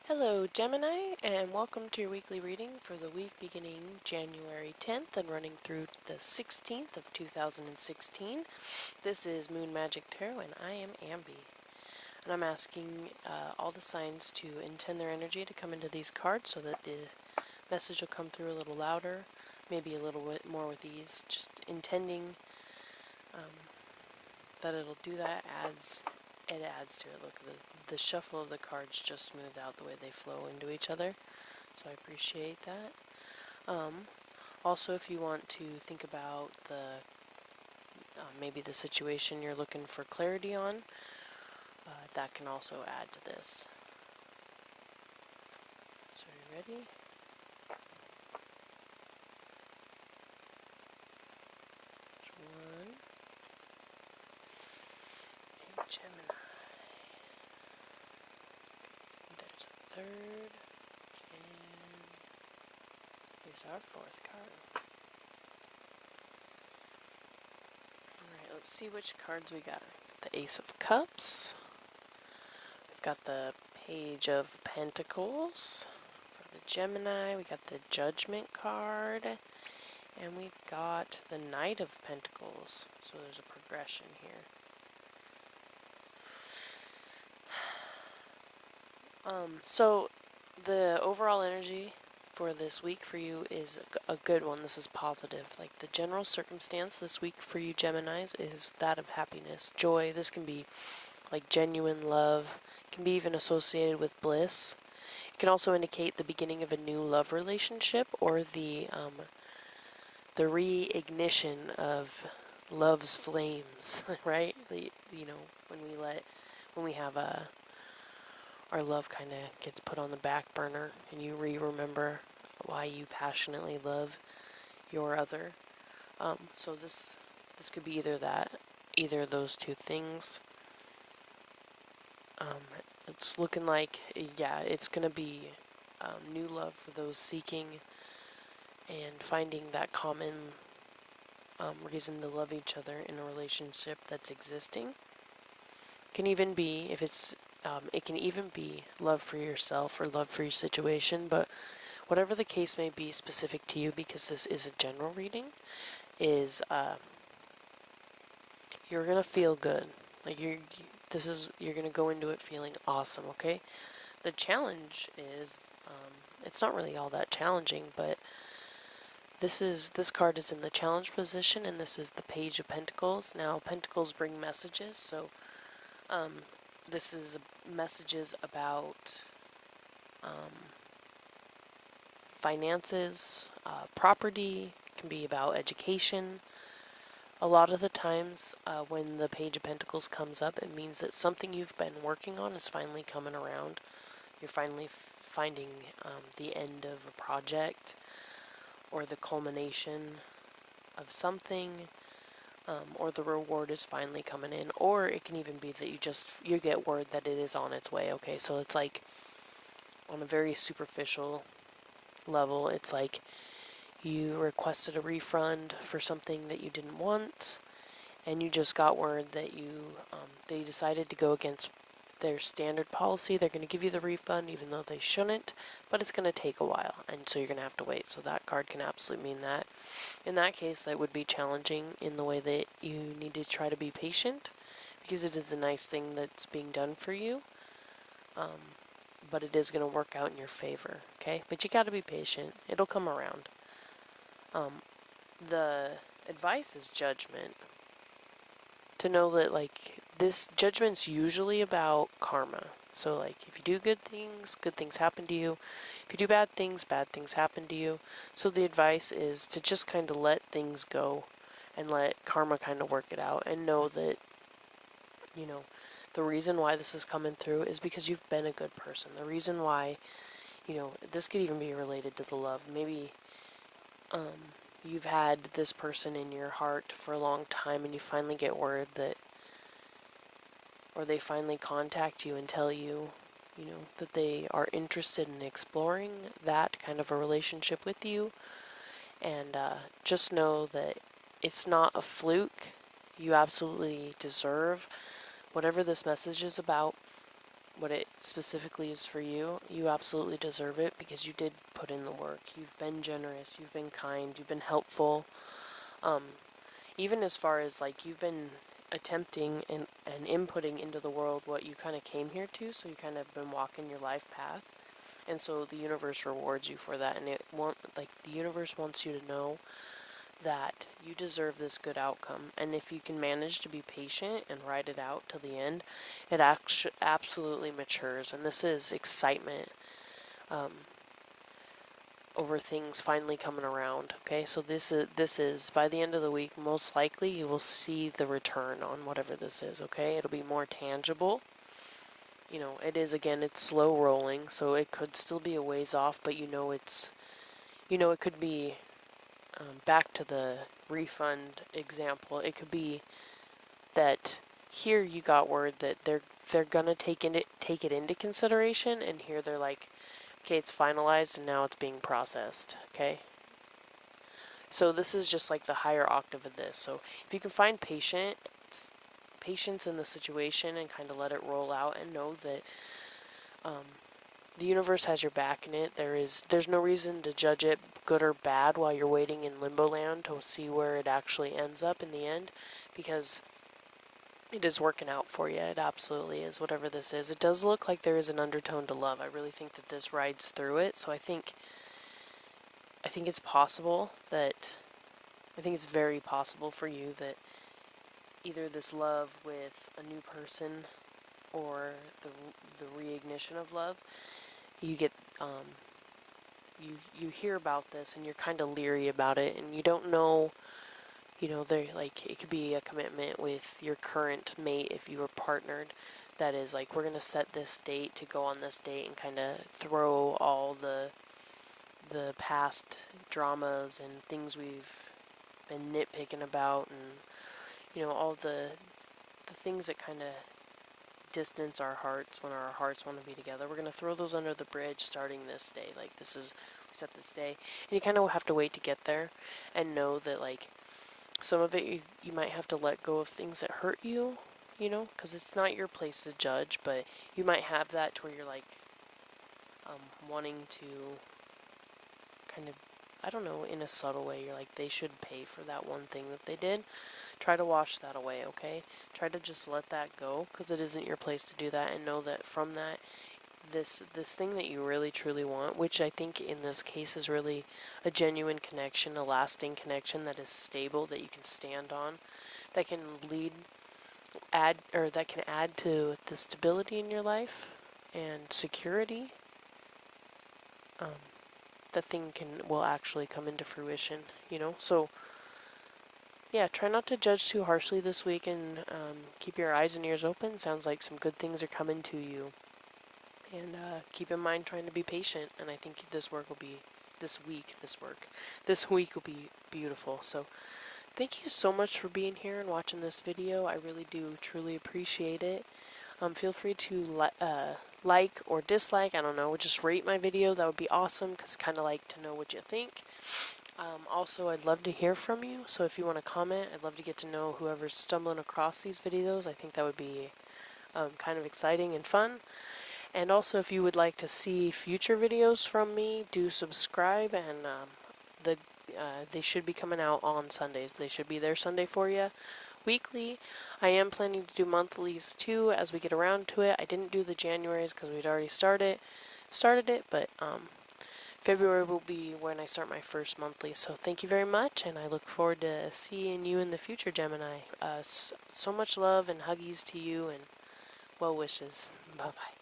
Hello Gemini, and welcome to your weekly reading for the week beginning January 10th and running through the 16th of 2016. This is Moon Magic Tarot and I am Ambi. And I'm asking all the signs to intend their energy to come into these cards so that the message will come through a little louder, maybe a little bit more with ease. Just intending that it'll do that adds to it. Look, the shuffle of the cards just smoothed out the way they flow into each other, so I appreciate that. Also, if you want to think about the maybe the situation you're looking for clarity on, that can also add to this. So are you ready? There's one. Hey, Gemini. There's a third. And here's our fourth card. Alright, let's see which cards we got. The Ace of Cups. We've got the Page of Pentacles. For the Gemini, we got the Judgment card. And we've got the Knight of Pentacles. So there's a progression here. So the overall energy for this week for you is a good one. This is positive. Like the general circumstance this week for you Geminis is that of happiness, joy. This can be like genuine love. It can be even associated with bliss. It can also indicate the beginning of a new love relationship or the reignition of love's flames, right? When we have our love kind of gets put on the back burner and you remember why you passionately love your other. So this could be either of those two things. It's looking like, yeah, it's going to be new love for those seeking and finding that common reason to love each other in a relationship that's existing. Can even be, if it's it can even be love for yourself or love for your situation, but whatever the case may be specific to you, because this is a general reading, is you're gonna feel good. Like you're gonna go into it feeling awesome. Okay. The challenge is it's not really all that challenging, but this card is in the challenge position, and this is the Page of Pentacles. Now Pentacles bring messages, so this is messages about finances, property. It can be about education. A lot of the times when the Page of Pentacles comes up, it means that something you've been working on is finally coming around. You're finally finding the end of a project or the culmination of something. Or the reward is finally coming in, or it can even be that you get word that it is on its way. Okay, so it's like on a very superficial level, it's like you requested a refund for something that you didn't want, and you just got word that they decided to go against their standard policy. They're going to give you the refund even though they shouldn't, but it's going to take a while, and so you're going to have to wait. So that card can absolutely mean that. In that case, that would be challenging in the way that you need to try to be patient, because it is a nice thing that's being done for you, but it is going to work out in your favor, okay? But you got to be patient. It'll come around. The advice is judgment. To know that, like, this judgment's usually about karma. So, like, if you do good things happen to you. If you do bad things happen to you. So the advice is to just kind of let things go and let karma kind of work it out, and know that, you know, the reason why this is coming through is because you've been a good person. The reason why, you know, this could even be related to the love. Maybe, you've had this person in your heart for a long time, and you finally get word that, or they finally contact you and tell you, you know, that they are interested in exploring that kind of a relationship with you. And just know that it's not a fluke. You absolutely deserve whatever this message is about. what it specifically is for you, you absolutely deserve it because you did put in the work. You've been generous, you've been kind, you've been helpful. Even as far as like you've been attempting and inputting into the world what you kind of came here to, so you kind of been walking your life path. And so the universe rewards you for that, and the universe wants you to know that you deserve this good outcome. And if you can manage to be patient and ride it out till the end, it absolutely matures. And this is excitement over things finally coming around. Okay, so this is by the end of the week, most likely you will see the return on whatever this is. Okay, it'll be more tangible. You know, it's slow rolling, so it could still be a ways off, but it could be, back to the refund example, it could be that here you got word that they're gonna take it into consideration, and here they're like, okay, it's finalized and now it's being processed. Okay, so this is just like the higher octave of this. So if you can find patience in the situation and kind of let it roll out, and know that the universe has your back in it. There's no reason to judge it good or bad while you're waiting in limbo land to see where it actually ends up in the end, because it is working out for you. It absolutely is, whatever this is. It does look like there is an undertone to love. I really think that this rides through it. So I think it's possible that, I think it's very possible for you that either this love with a new person or the reignition of love, you get, you hear about this and you're kind of leery about it, and you don't know, they're like, it could be a commitment with your current mate if you were partnered, that is like, we're going to set this date to go on this date, and kind of throw all the past dramas and things we've been nitpicking about, and all the things that kind of distance our hearts when our hearts want to be together. We're going to throw those under the bridge starting this day. Like, we set this day, and you kind of have to wait to get there, and know that like some of it you might have to let go of things that hurt you, because it's not your place to judge, but you might have that to where you're like wanting to kind of, I don't know, in a subtle way, you're like, they should pay for that one thing that they did. Try to wash that away, okay? Try to just let that go, because it isn't your place to do that, and know that from that, this thing that you really truly want, which I think in this case is really a genuine connection, a lasting connection that is stable, that you can stand on, that can add to the stability in your life and security. The thing will actually come into fruition, so yeah, try not to judge too harshly this week, and keep your eyes and ears open. Sounds like some good things are coming to you. And keep in mind trying to be patient, and I think this week will be beautiful. So thank you so much for being here and watching this video. I really do truly appreciate it. Feel free to like or dislike, I don't know, just rate my video. That would be awesome, because I kind of like to know what you think. Also, I'd love to hear from you, so if you want to comment, I'd love to get to know whoever's stumbling across these videos. I think that would be kind of exciting and fun. And also, if you would like to see future videos from me, do subscribe, and they should be coming out on Sundays. They should be there Sunday for you, weekly. I am planning to do monthlies too as we get around to it. I didn't do the Januaries because we'd already started it, but February will be when I start my first monthly. So thank you very much, and I look forward to seeing you in the future, Gemini. So much love and huggies to you, and well wishes. Bye-bye.